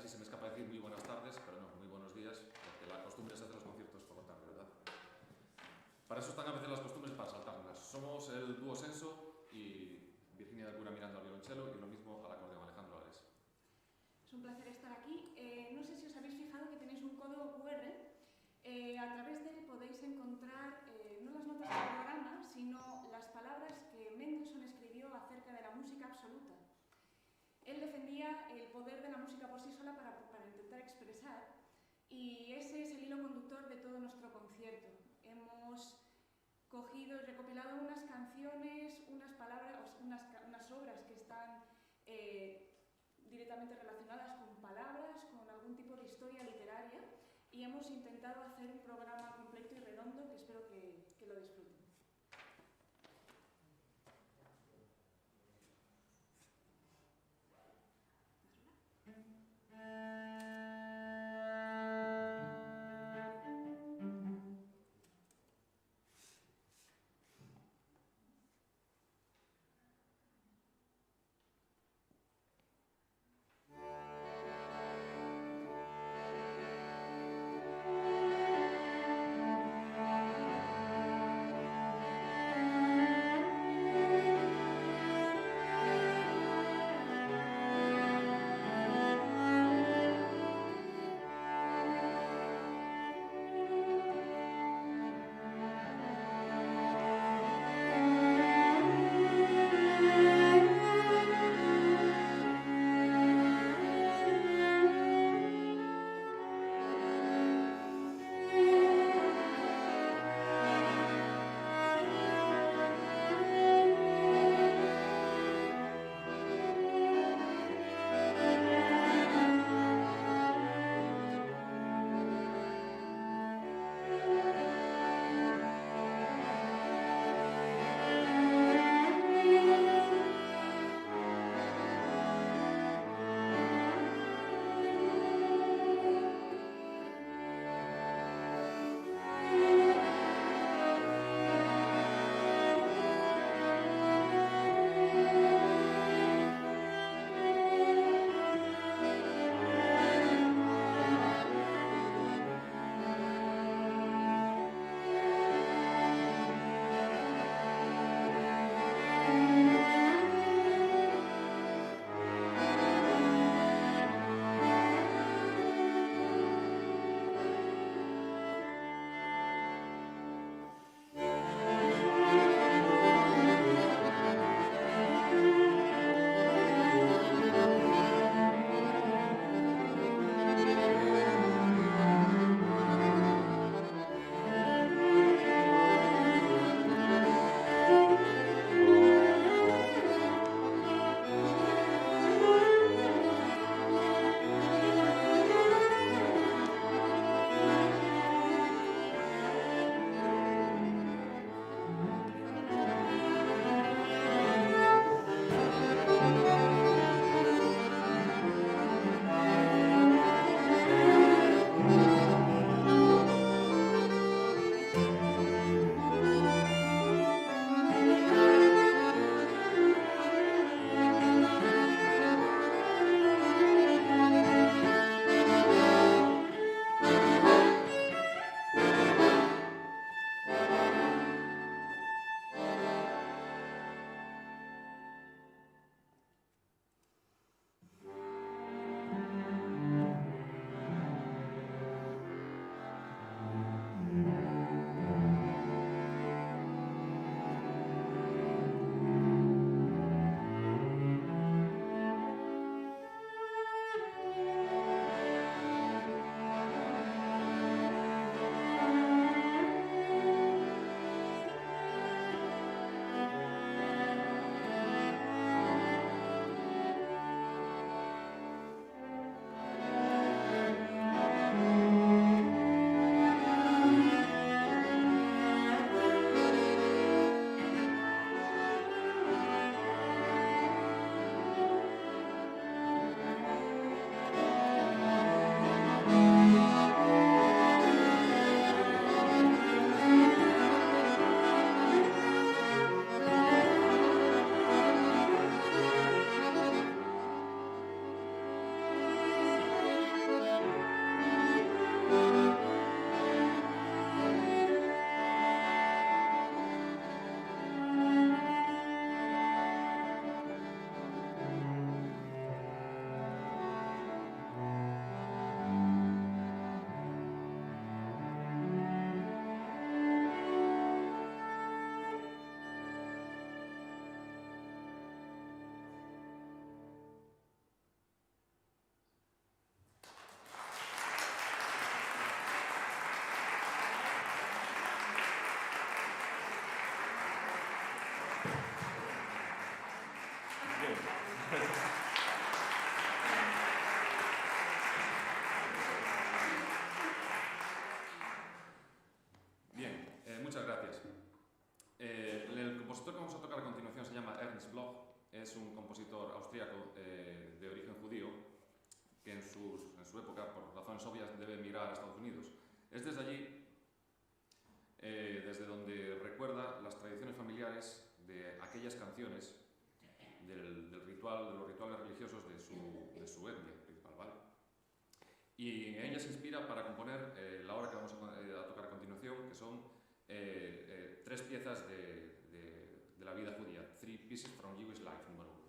casi se me escapa decir muy buenas tardes, pero no, muy buenos días, porque la costumbre es hacer los conciertos por la tarde, ¿verdad? Para eso están a veces las costumbres, para saltarlas. Somos el dúo Senso y Virginia de Cura mirando al violonchelo y lo mismo al acordeón, Alejandro Ares. Es un placer estar aquí. No sé si os habéis fijado que tenéis un código QR. A través de él podéis encontrar no las notas del programa, sino las palabras que Mendelssohn escribió acerca de la música absoluta. Él defendía el poder de la música por sí sola para intentar expresar, y ese es el hilo conductor de todo nuestro concierto. Hemos cogido y recopilado unas canciones, unas palabras, unas obras que están directamente relacionadas con palabras, con algún tipo de historia literaria, y hemos intentado hacer un programa completo y redondo que espero que lo disfruten. Bien, muchas gracias. El compositor que vamos a tocar a continuación se llama Ernst Bloch. Es un compositor austríaco de origen judío que en su época, por razones obvias, debe emigrar a Estados Unidos. Es desde allí, desde donde recuerda las tradiciones familiares de aquellas canciones de los rituales religiosos de su etnia principal, ¿vale? Y en ella se inspira para componer la obra que vamos a tocar a continuación, que son 3 piezas de la vida judía, 3 Pieces from Jewish Life, número 1.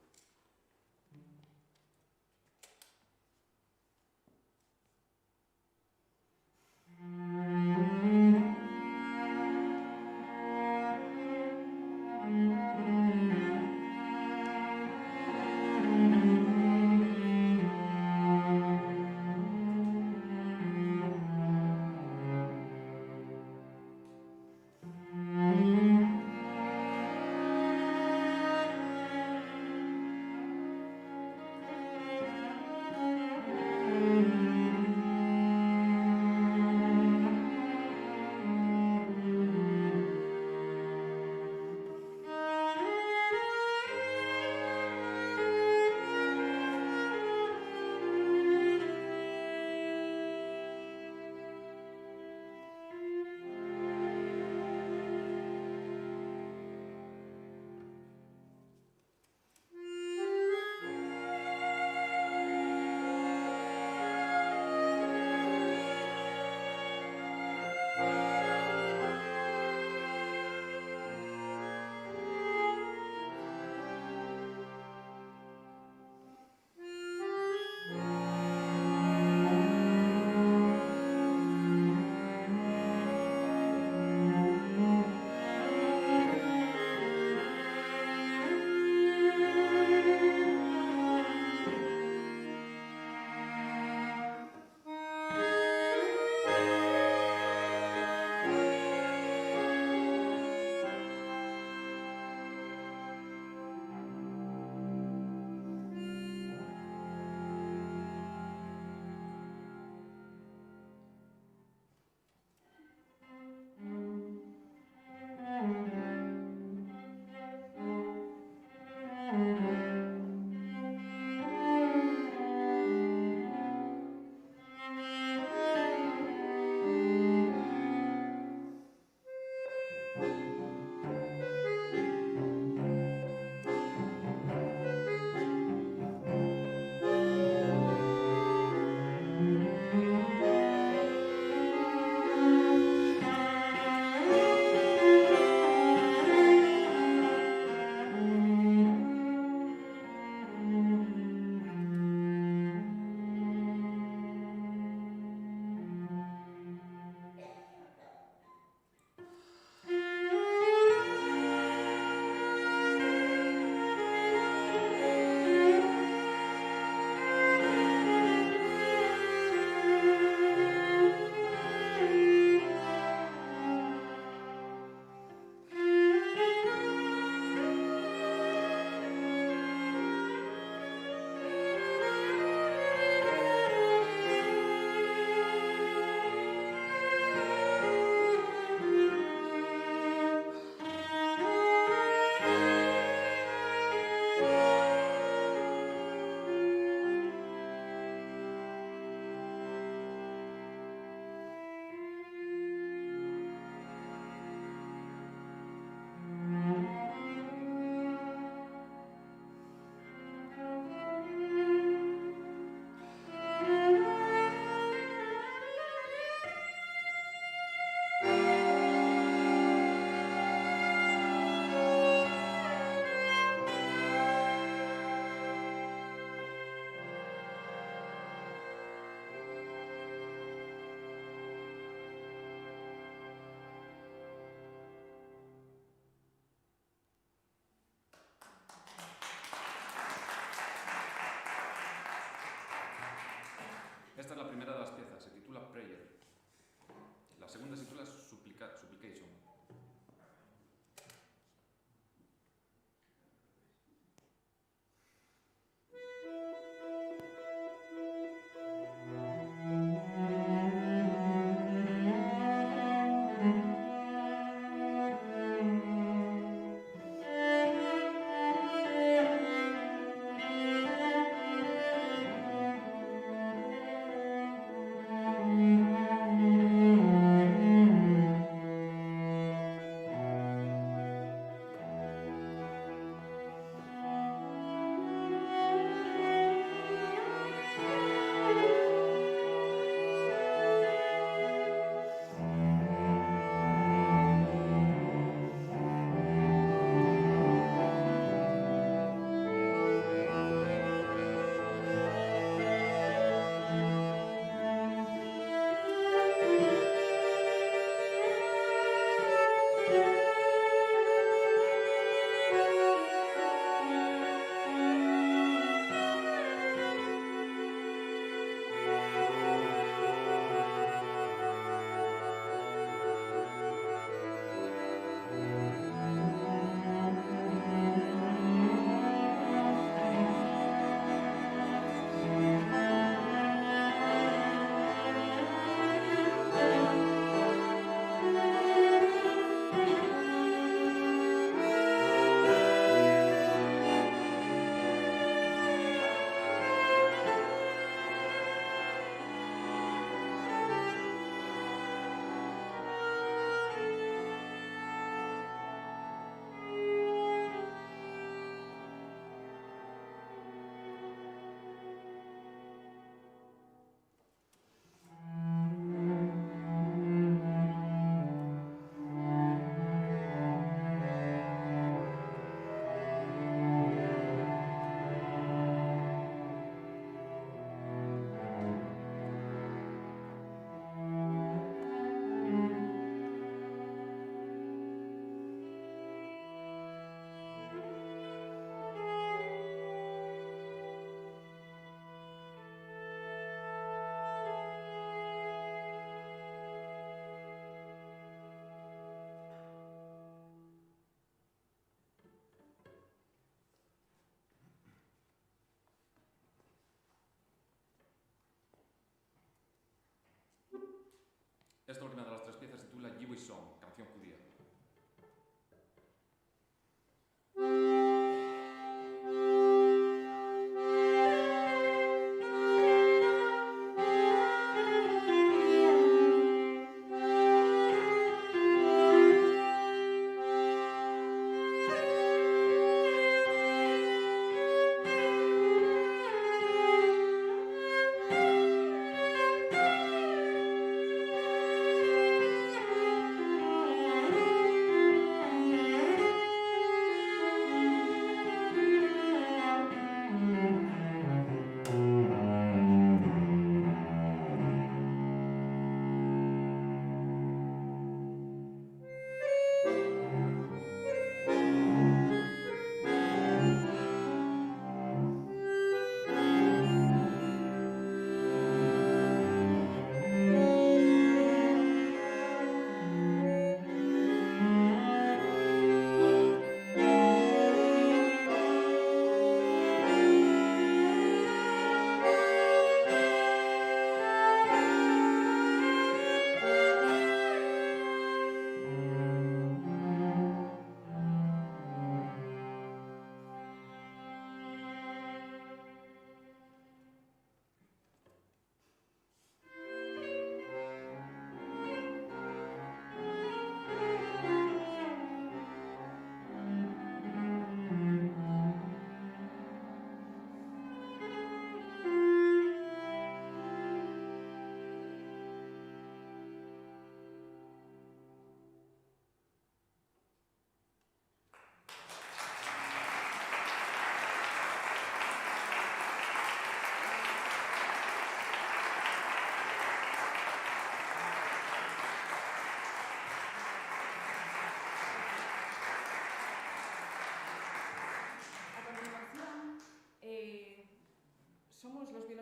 Esta es la primera de las piezas, se titula Prayer. La segunda se titula Supplication.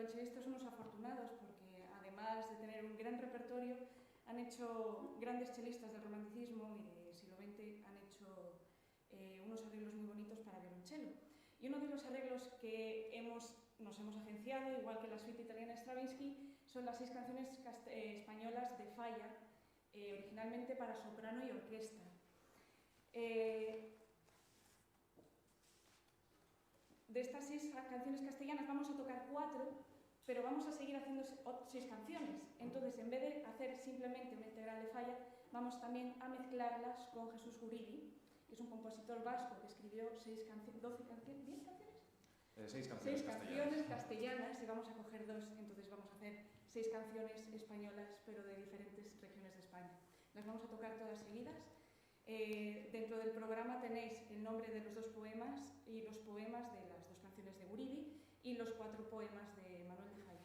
violonchelistas son unos afortunados porque además de tener un gran repertorio, han hecho grandes chelistas del romanticismo y del siglo XX, han hecho unos arreglos muy bonitos para violonchelo. Y uno de los arreglos que nos hemos agenciado, igual que la suite italiana Stravinsky, son las 6 canciones españolas de Falla, originalmente para soprano y orquesta. De estas 6 canciones castellanas vamos a tocar 4, pero vamos a seguir haciendo 6 canciones. Entonces, en vez de hacer simplemente una integral de Falla, vamos también a mezclarlas con Jesús Guridi, que es un compositor vasco que escribió 6 canciones, 12 canciones, 10 canciones. 6 canciones castellanas y vamos a coger 2, entonces vamos a hacer 6 canciones españolas, pero de diferentes regiones de España. Las vamos a tocar todas seguidas. Dentro del programa tenéis el nombre de los 2 poemas y los poemas de las 2 canciones de Guridi y los 4 poemas de Manuel de Falla.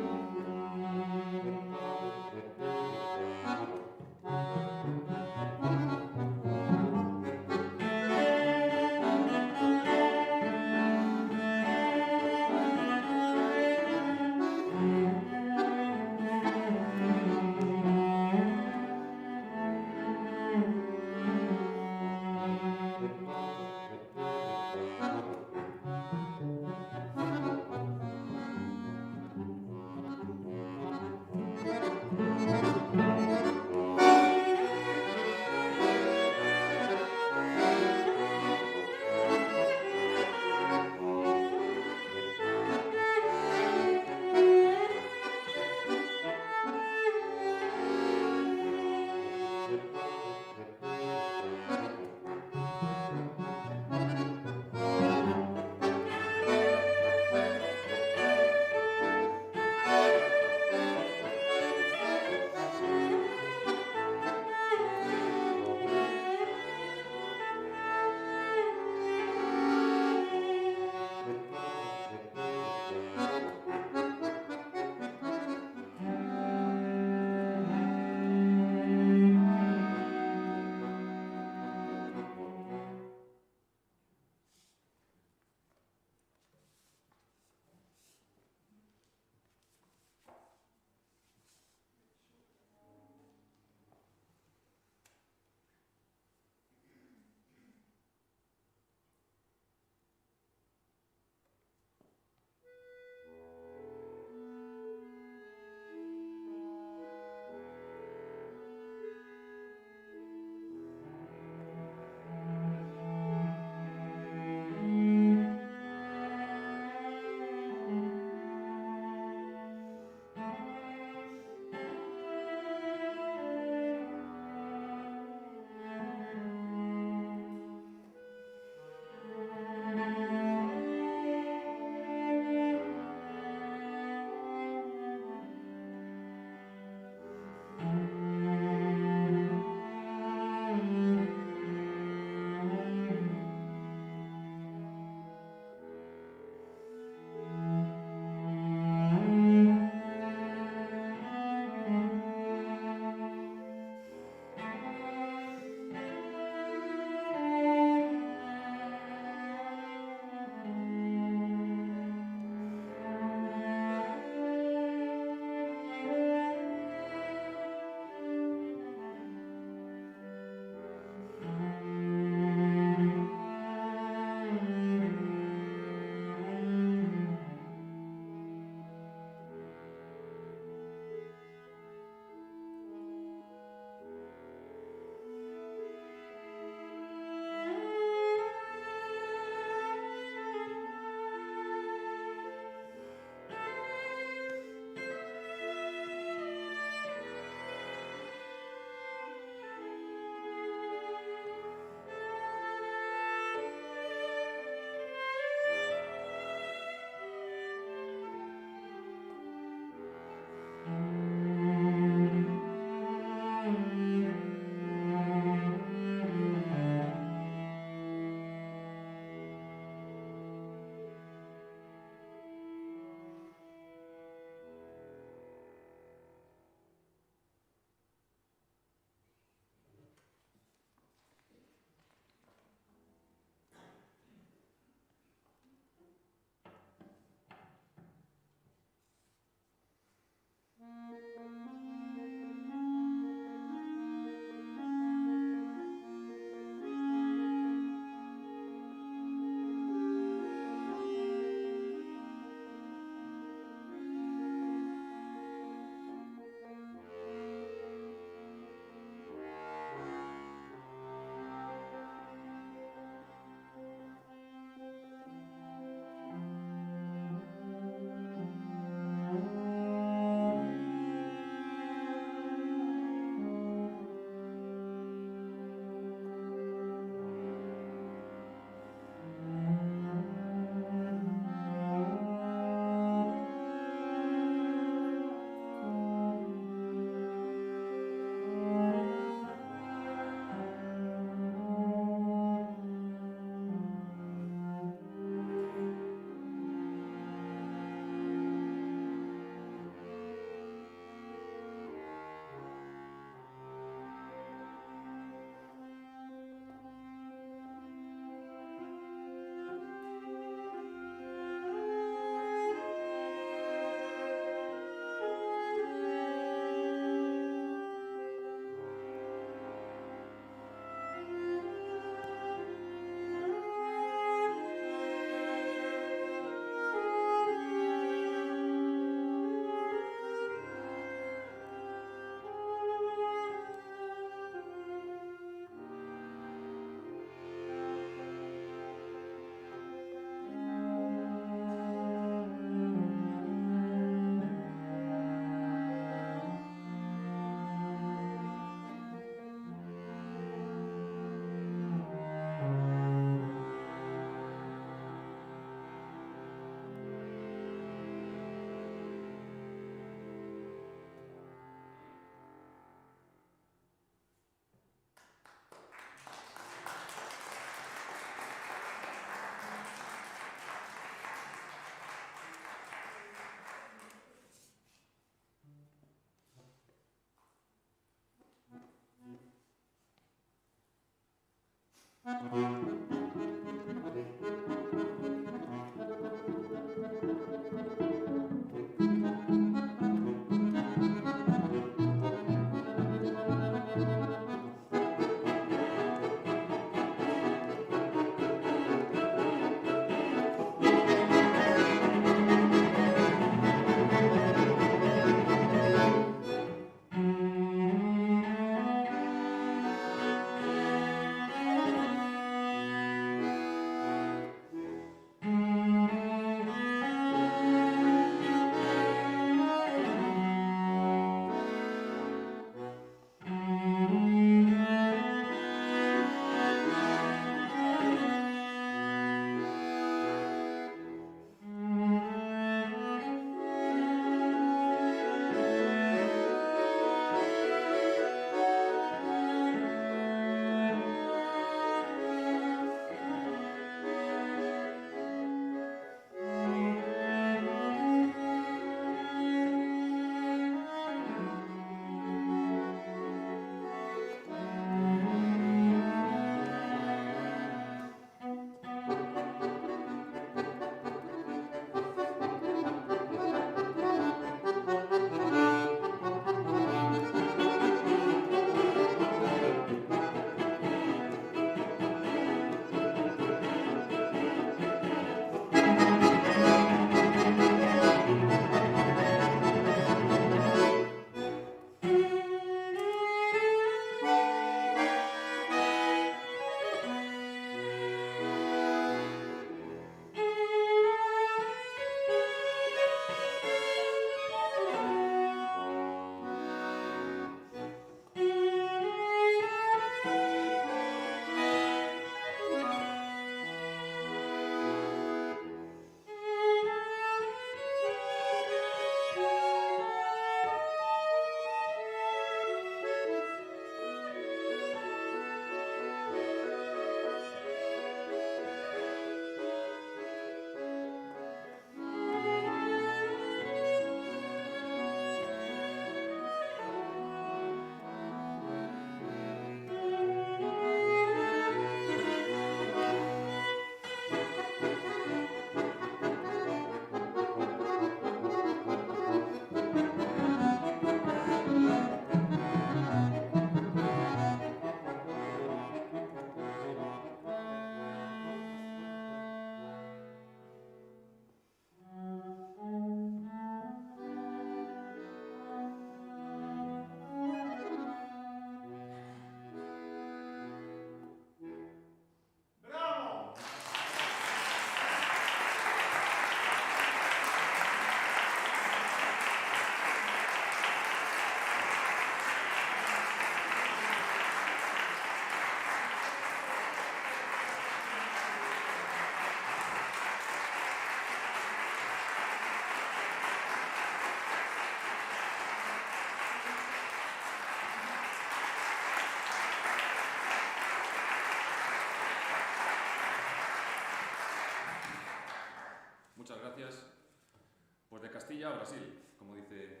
Castilla a Brasil, como dice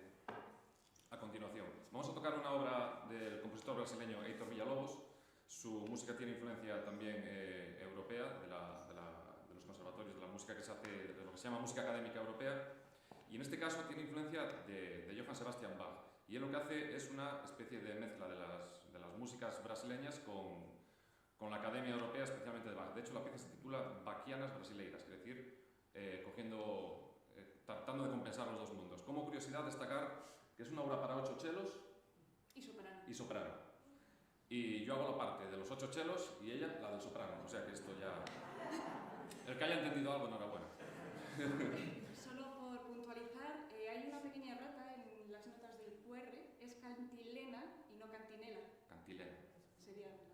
a continuación. Vamos a tocar una obra del compositor brasileño Heitor Villa-Lobos. Su música tiene influencia también europea, de los conservatorios, de la música que se hace, de lo que se llama música académica europea, y en este caso tiene influencia de Johann Sebastian Bach. Y él lo que hace es una especie de mezcla de las músicas brasileñas con la Academia Europea, especialmente de Bach. De hecho, la pieza se titula Bachianas Brasileiras, es decir, tratando de compensar los dos mundos. Como curiosidad, destacar que es una obra para 8 chelos y soprano. Y yo hago la parte de los 8 chelos y ella la del soprano. O sea que esto ya... El que haya entendido algo, enhorabuena. Solo por puntualizar, hay una pequeña errata en las notas del QR. Es cantilena y no cantinela. Cantilena. Sería delante.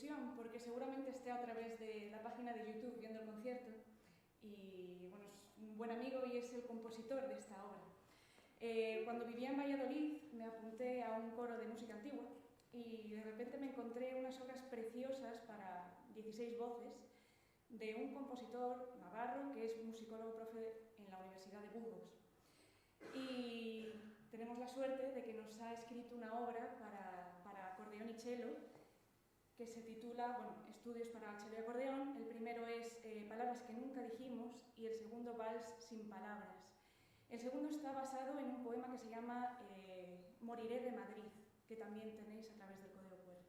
ilusión porque seguramente esté a través de la página de YouTube viendo el concierto y bueno, es un buen amigo y es el compositor de esta obra. Cuando vivía en Valladolid me apunté a un coro de música antigua y de repente me encontré unas obras preciosas para 16 voces de un compositor navarro que es musicólogo profe en la Universidad de Burgos. Y tenemos la suerte de que nos ha escrito una obra para acordeón y cello que se titula, bueno, Estudios para cello y acordeón. El primero es Palabras que nunca dijimos y el segundo Vals sin palabras. El segundo está basado en un poema que se llama Moriré de Madrid, que también tenéis a través del código QR.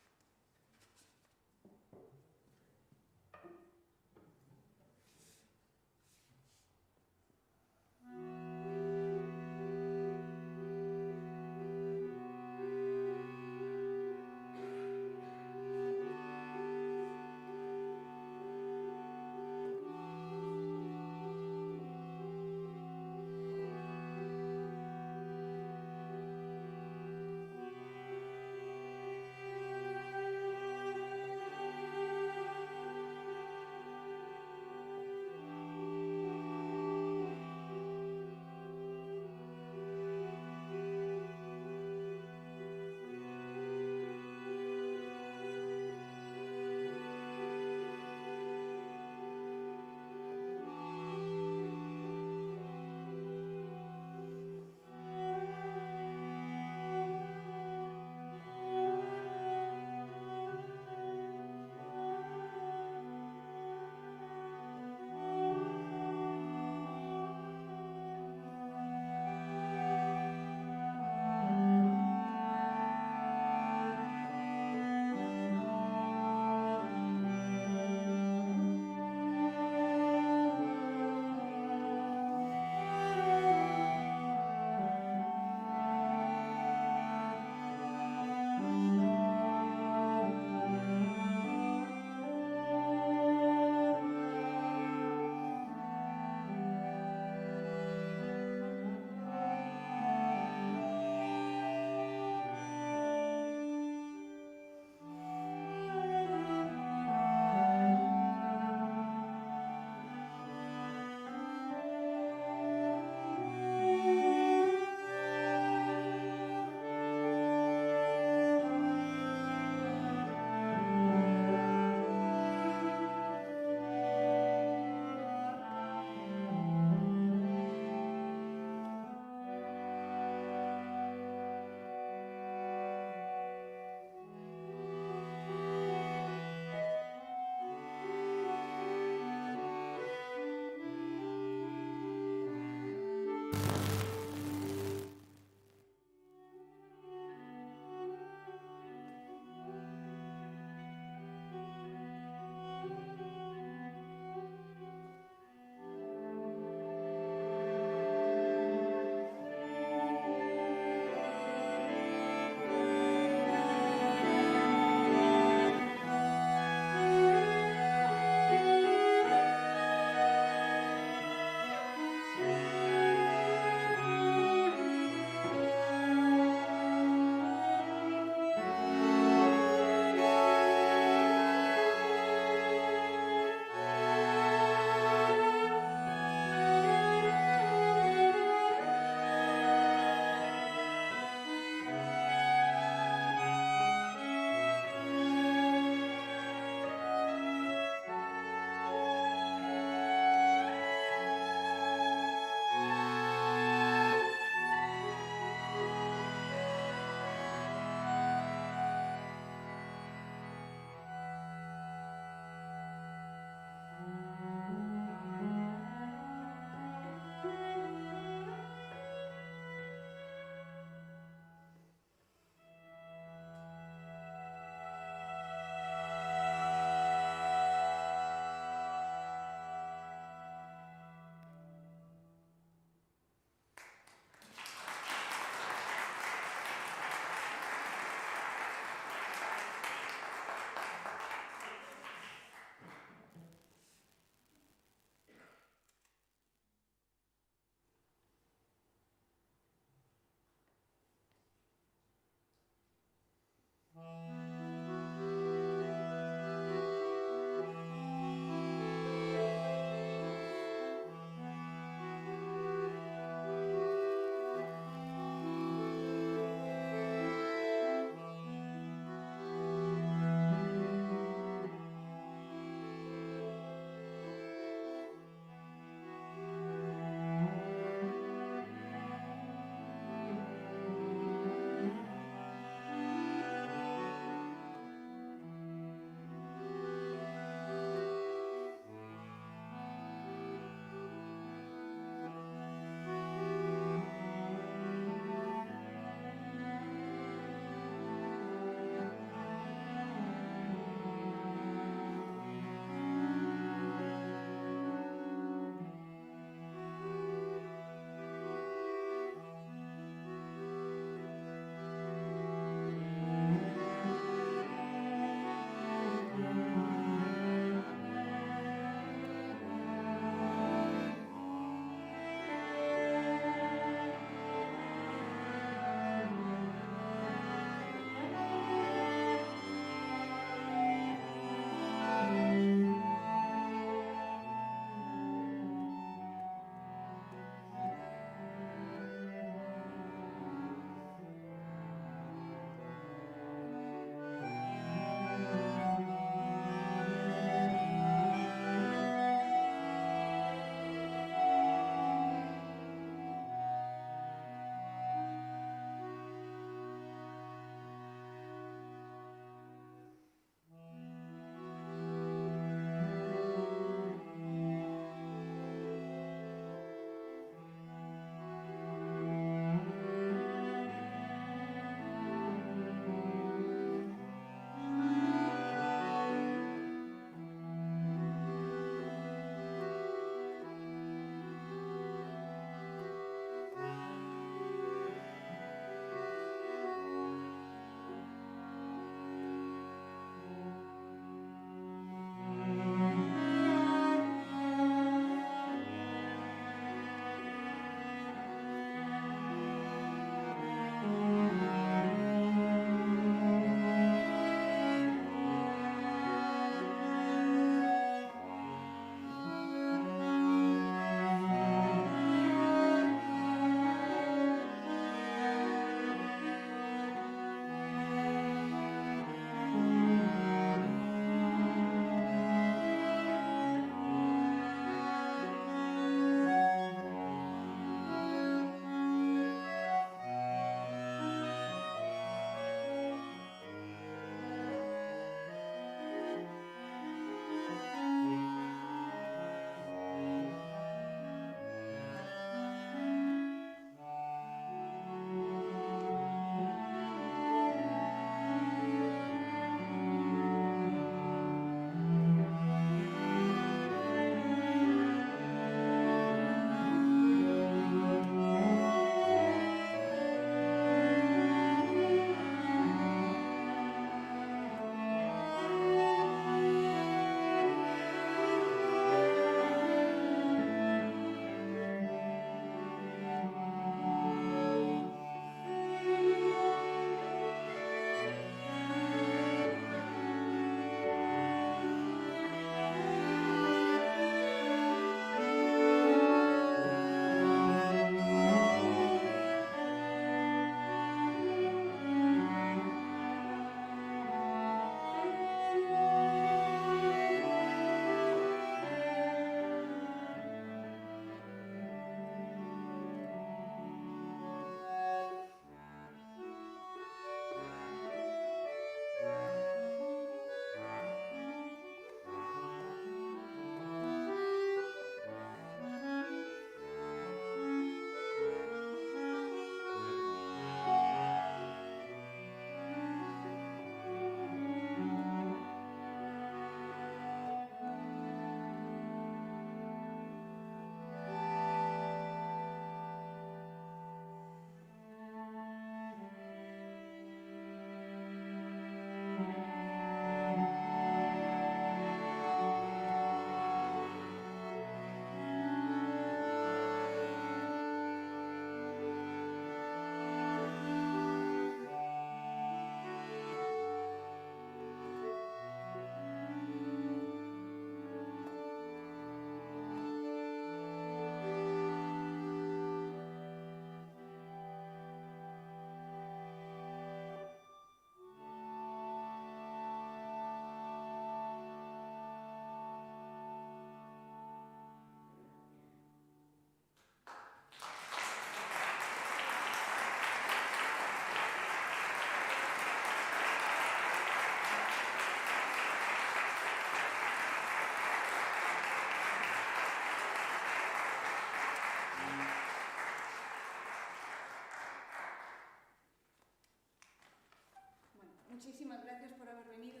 muchísimas gracias por haber venido.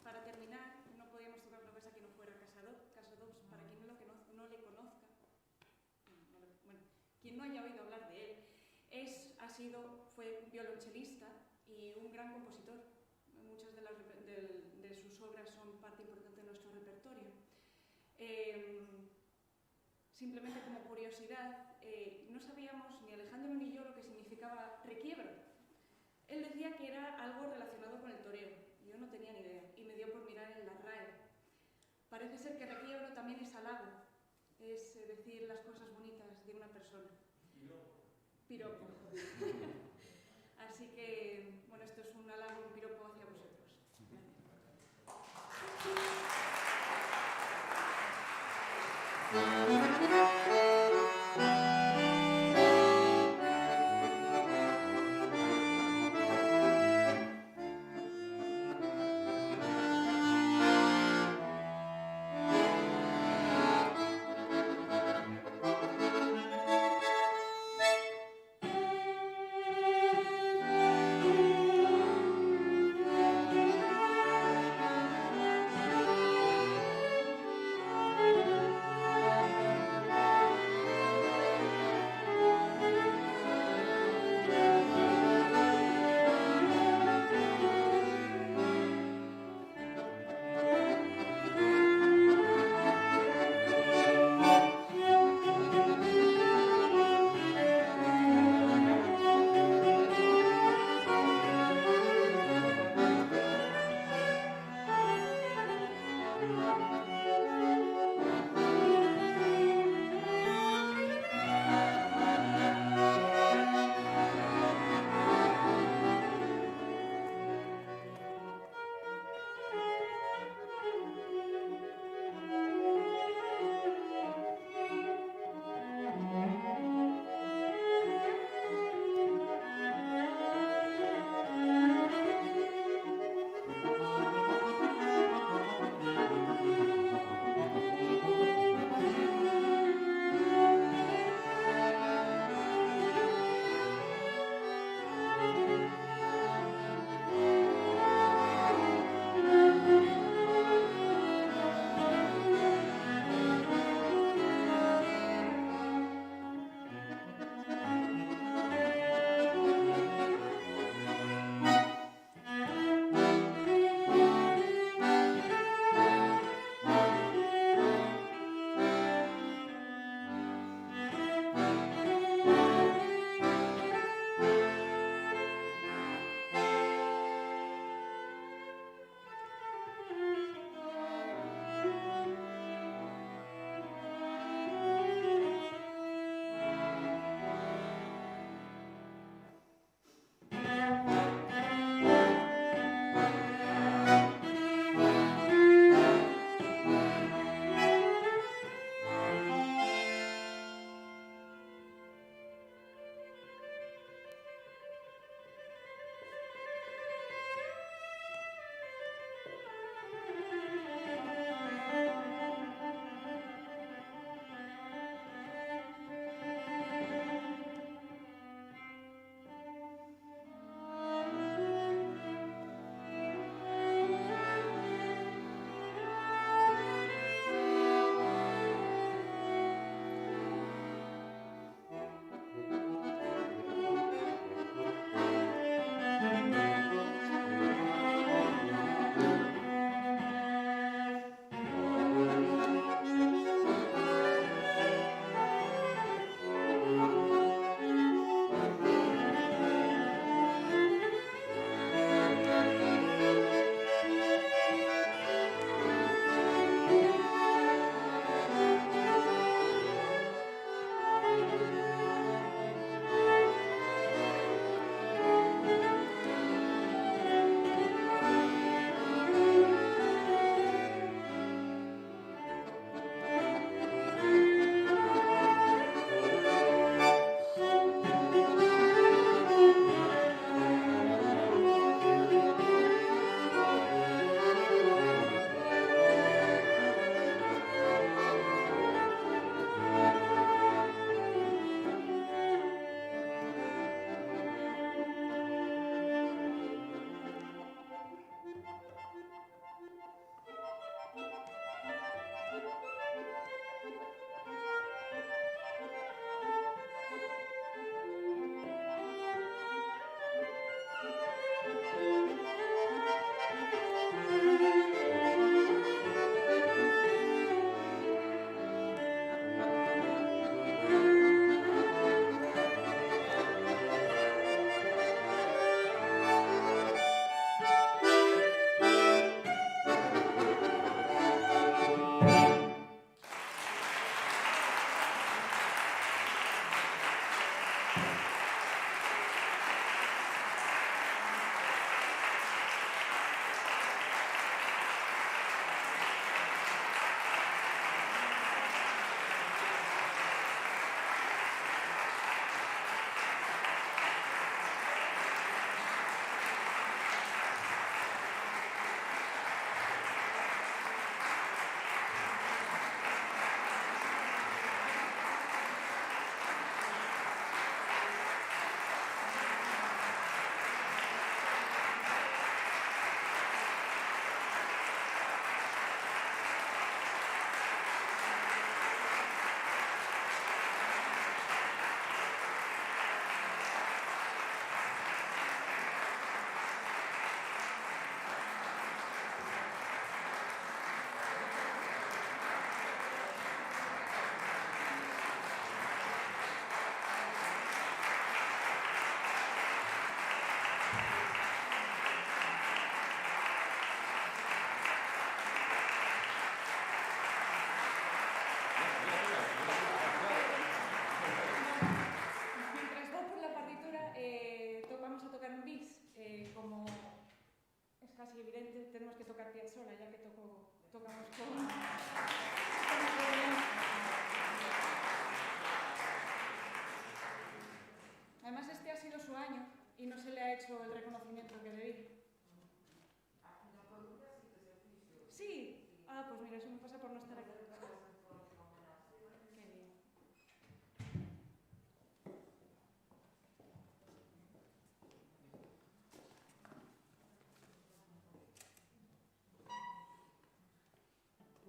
Para terminar, no podíamos tocar una cosa que no fuera Caso Dobbs, para quien no le conozca, bueno, quien no haya oído hablar de él, fue un violonchelista y un gran compositor. Muchas de sus obras son parte importante de nuestro repertorio. Simplemente como curiosidad, no sabíamos ni Alejandro ni yo lo que significaba requiebro. Él decía que era algo relacionado con el toreo. Yo no tenía ni idea y me dio por mirar en la RAE. Parece ser que requiebro también es halago, es decir las cosas bonitas de una persona. Piropo. Así que, bueno, esto es un halago, un piropo hacia vosotros.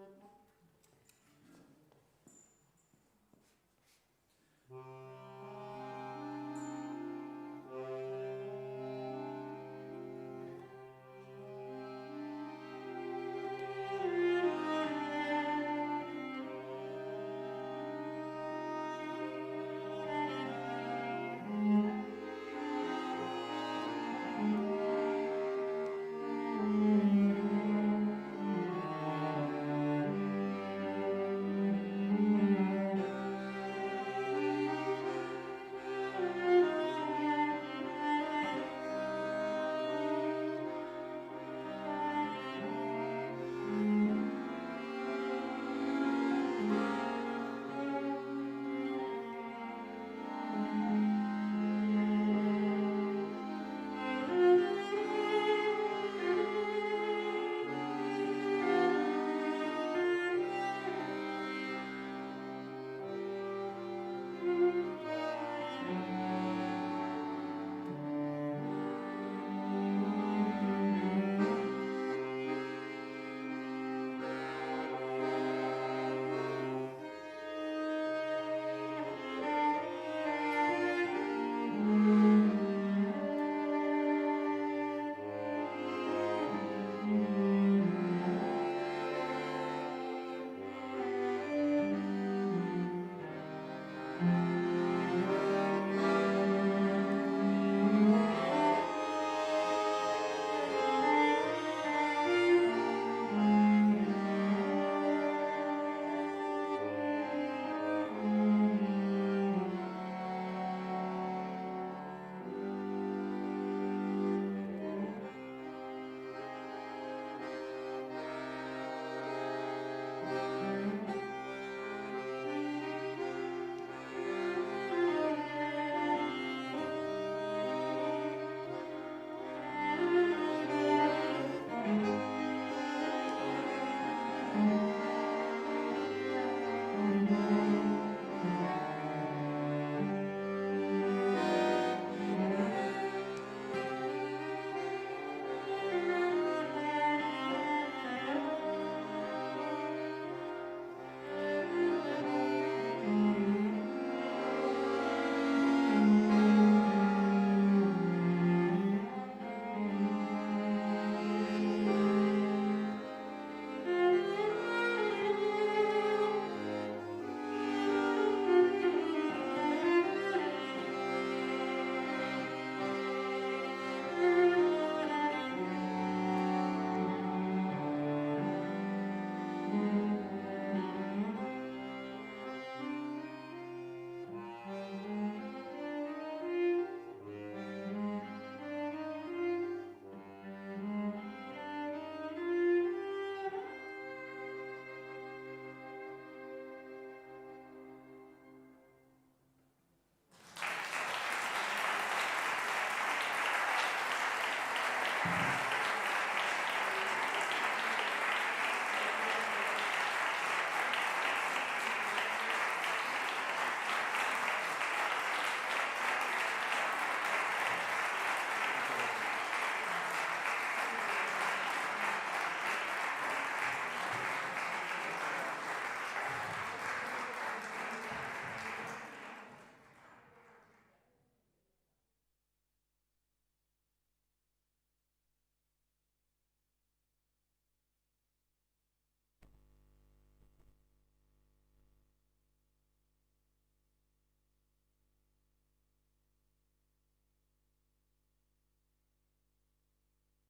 No.